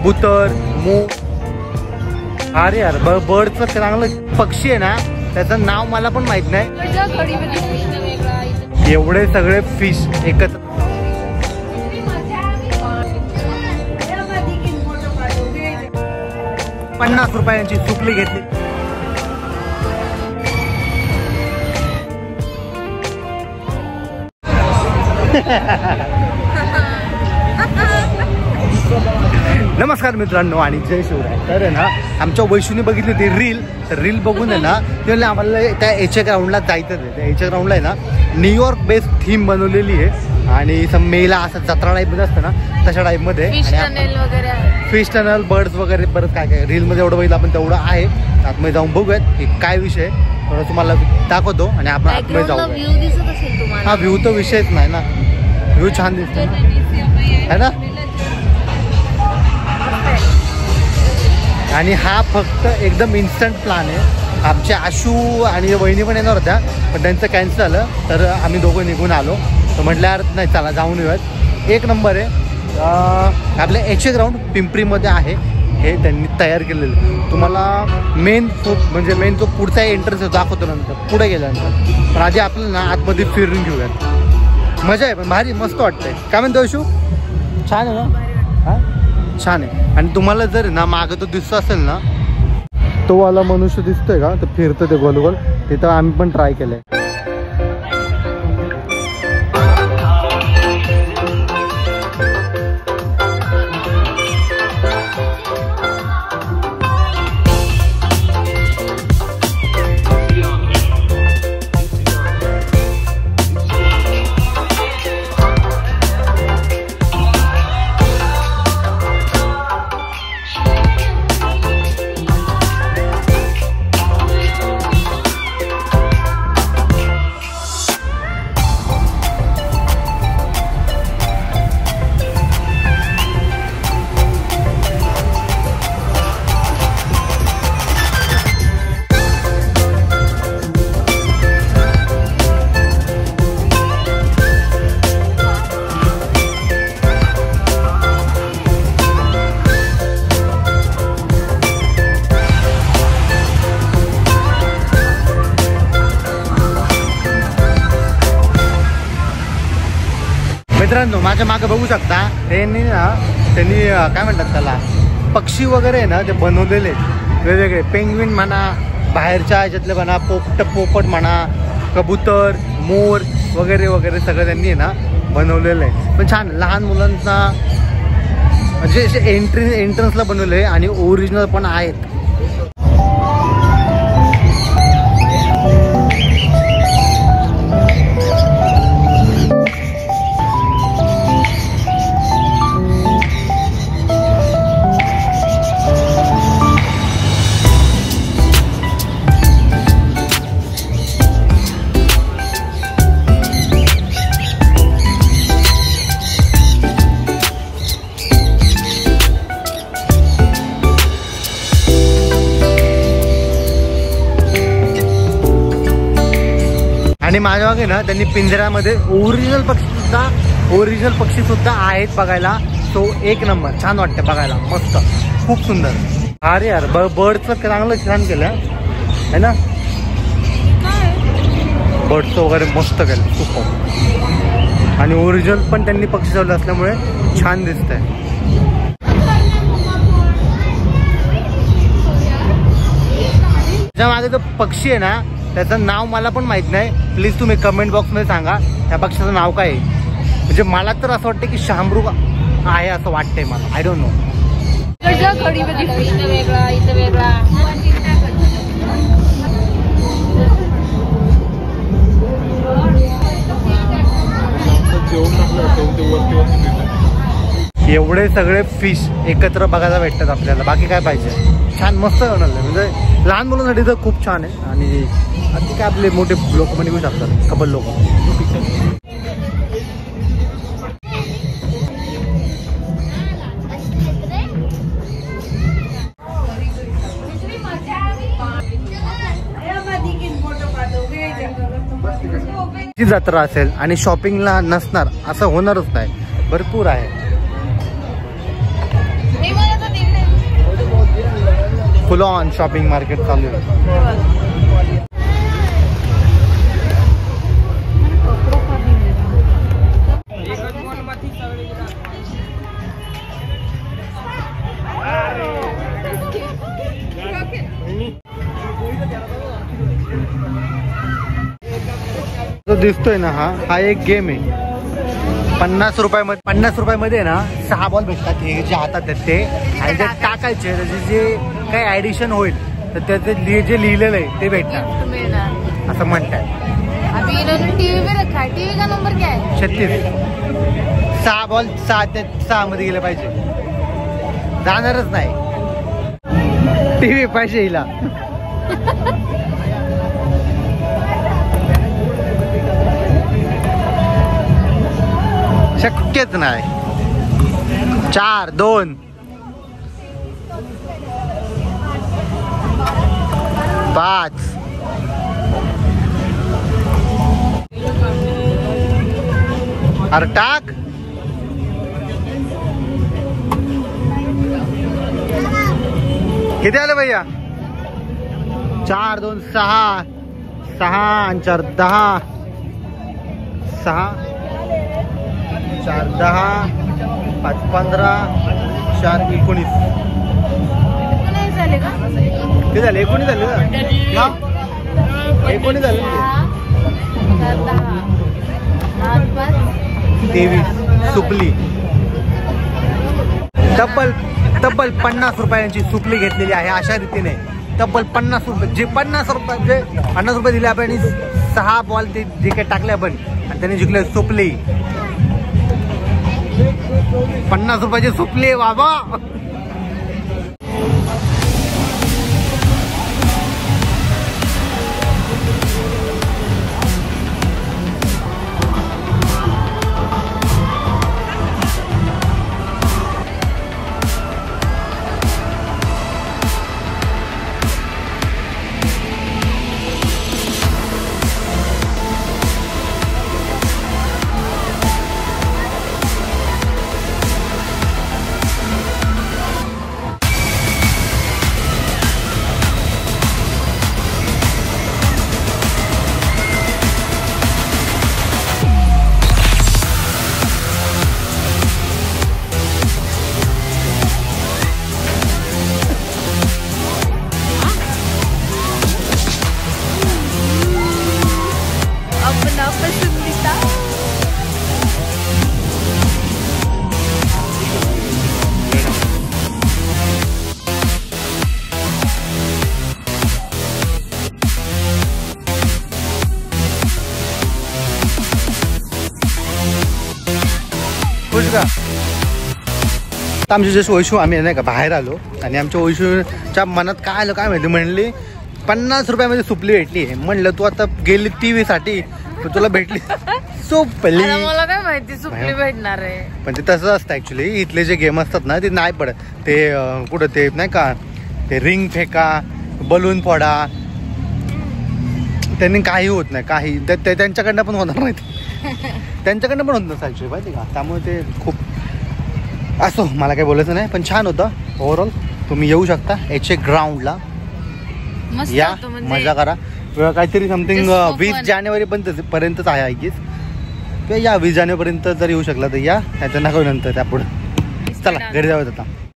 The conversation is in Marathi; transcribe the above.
कबूतर, मोर. अरे यार बर्डचं चांगलं पक्षी आहे ना, त्याचं नाव मला पण माहित नाही. एवढे सगळे फिश एकत्र. ₹50 सुकली घेतली. नमस्कार मित्रांनो आणि जय शिवराय. तर आहे ना, आमच्या वैशूने बघितली होती रील. तर रील बघून आहे ना, त्याला आम्हाला त्या एचए ग्राउंडला जायचं आहे. त्या एचए ग्राउंडला आहे ना, न्यूयॉर्क बेस्ड थीम बनवलेली आहे. आणि मेला असं जत्रा टाईपमध्ये असतं ना, तशा टाईपमध्ये फिश टनल, बर्ड्स वगैरे बरंच काय काय रीलमध्ये एवढं बघितलं आपण तेवढं आहे. आतमध्ये जाऊन बघूयात की काय विषय, थोडं तुम्हाला दाखवतो आणि आपण आतमध्ये जाऊ. हा व्ह्यू तर विषयच नाही ना, व्ह्यू छान दिसतो है ना. आणि हा फक्त एकदम इन्स्टंट प्लॅन आहे. आमच्या आशू आणि वहिनी पण येणार होत्या, पण त्यांचं कॅन्सल झालं. तर आम्ही दोघं निघून आलो. तर म्हटलं यार नाही चला जाऊन येऊयात. एक नंबर आहे. आपल्या एचए ग्राउंड पिंपरीमध्ये आहे. हे त्यांनी तयार केलेलं. तुम्हाला मेन जो पुढचा एंट्रन्स दाखवतो नंतर पुढे गेल्यानंतर. पण आधी आपल्याला ना आतमध्ये फिरून घेऊयात. मजा आहे, पण भारी मस्त वाटतंय. काय म्हणतो आशू? छान आहे ना? हां छान आहे. आणि तुम्हाला जर ना मागं तो दिसतो असेल ना, तो वाला मनुष्य दिसतोय का, तर फिरतं ते गोल गोल, तिथं आम्ही पण ट्राय केलंय. मित्रांनो माझ्या मागे बघू शकता, त्यांनी काय म्हणतात त्याला, पक्षी वगैरे आहे ना ते बनवलेले आहेत वेगवेगळे. पेंग्विन म्हणा, बाहेरच्या ह्याच्यातले म्हणा, पोपट म्हणा, कबूतर, मोर वगैरे वगैरे सगळं त्यांनी आहे ना बनवलेलं आहे. पण छान लहान मुलांना म्हणजे असे एंट्रन्सला बनवले आहे आणि ओरिजिनल पण आहेत. आणि माझ्या मागे ना त्यांनी पिंजऱ्यामध्ये ओरिजिनल पक्षी सुद्धा आहेत बघायला. तो एक नंबर छान वाटतं बघायला, मस्त खूप सुंदर. अरे यार बर्डचं चांगलं छान केलं आहे ना, बर्डचं वगैरे मस्त केलं खूप. आणि ओरिजिनल पण त्यांनी पक्षी ठेवले असल्यामुळे छान दिसतंय. ज्या मागे जो पक्षी आहे ना त्याचं नाव मला पण माहित नाही. प्लीज तुम्ही कमेंट बॉक्समध्ये सांगा त्या पक्षाचं नाव काय आहे. म्हणजे मला तर असं वाटतं की शामरुग आहे असं वाटतंय मला. I don't know. एवढे सगळे फिश एकत्र बघायला भेटतात आपल्याला, बाकी काय पाहिजे. छान मस्त बनवलं म्हणजे लहान मुलांसाठी तर खूप छान आहे. आणि अगदी काय आपले मोठे लोक पण येऊ शकतात, कपल लोक. ती जत्रा असेल आणि शॉपिंगला नसणार असं होणारच नाही, भरपूर आहे. फुल ऑन शॉपिंग मार्केट चालू आहे. जो दिसतोय ना हा एक गेम आहे. 50 रुपयामध्ये ना 6 बॉल भेटतात. हे जे हातात आहेत ते आणि जे टाकायचे त्याचे जे काही ऍडिशन होईल तर त्याचे जे लिहिलेलं आहे ते भेटणार असं म्हणतात. टीवी का नंबर क्या है? 36. 6 बॉल 6 मध्ये गेले पाहिजे, जाणारच नाही. टीव्ही पाहिजे हिला. शक्यच नाही. 4 2 5 अरे टाक. किती आले भैया? 4 2 6 6 आणि 4 10 6 4 10 5 15 4 19 झाले का? ते झाले 19 झाले ना. 19 झाले. 23 सुपली. तब्बल 50 रुपयांची सुपली घेतलेली आहे. अशा रीतीने तब्बल 50 रुपये, जे 50 रुपये दिले आपण. 6 बॉल ते जे काही टाकले आपण आणि त्यांनी जिंकले सुपली. 50 रुपयाची सुपली बाबा. आमची जशी वैशू आम्ही नाही का बाहेर आलो आणि आमच्या वैशूच्या मनात काय आलं काय माहिती. म्हणली 50 रुपयामध्ये सुपली भेटली. म्हणलं तू आता गेली टीव्ही साठी तुला भेटली सुपली. मला काय माहिती सुपली भेटणार आहे. पण ते तसं असतं ऍक्च्युली. इथले जे गेम असतात ना ते नाही पडत. ते कुठं ते नाही का ते रिंग फेका, बलून फोडा, त्यांनी काही होत नाही. काही त्यांच्याकडनं पण होणार नाही. त्यांच्याकडनं पण होत नसतं ऍक्च्युली माहिती का. त्यामुळे ते खूप असो मला काही बोलायचं नाही. पण छान होतं ओव्हरऑल. तुम्ही येऊ शकता HA ग्राउंडला. या मजा करा. काहीतरी समथिंग 20 जानेवारी पर्यंतच आहे आय गेस. किंवा या 20 जानेवारीपर्यंत जर येऊ शकला तर या, त्याच्या नका नंतर त्यापुढे. चला घरी जाऊयात आता.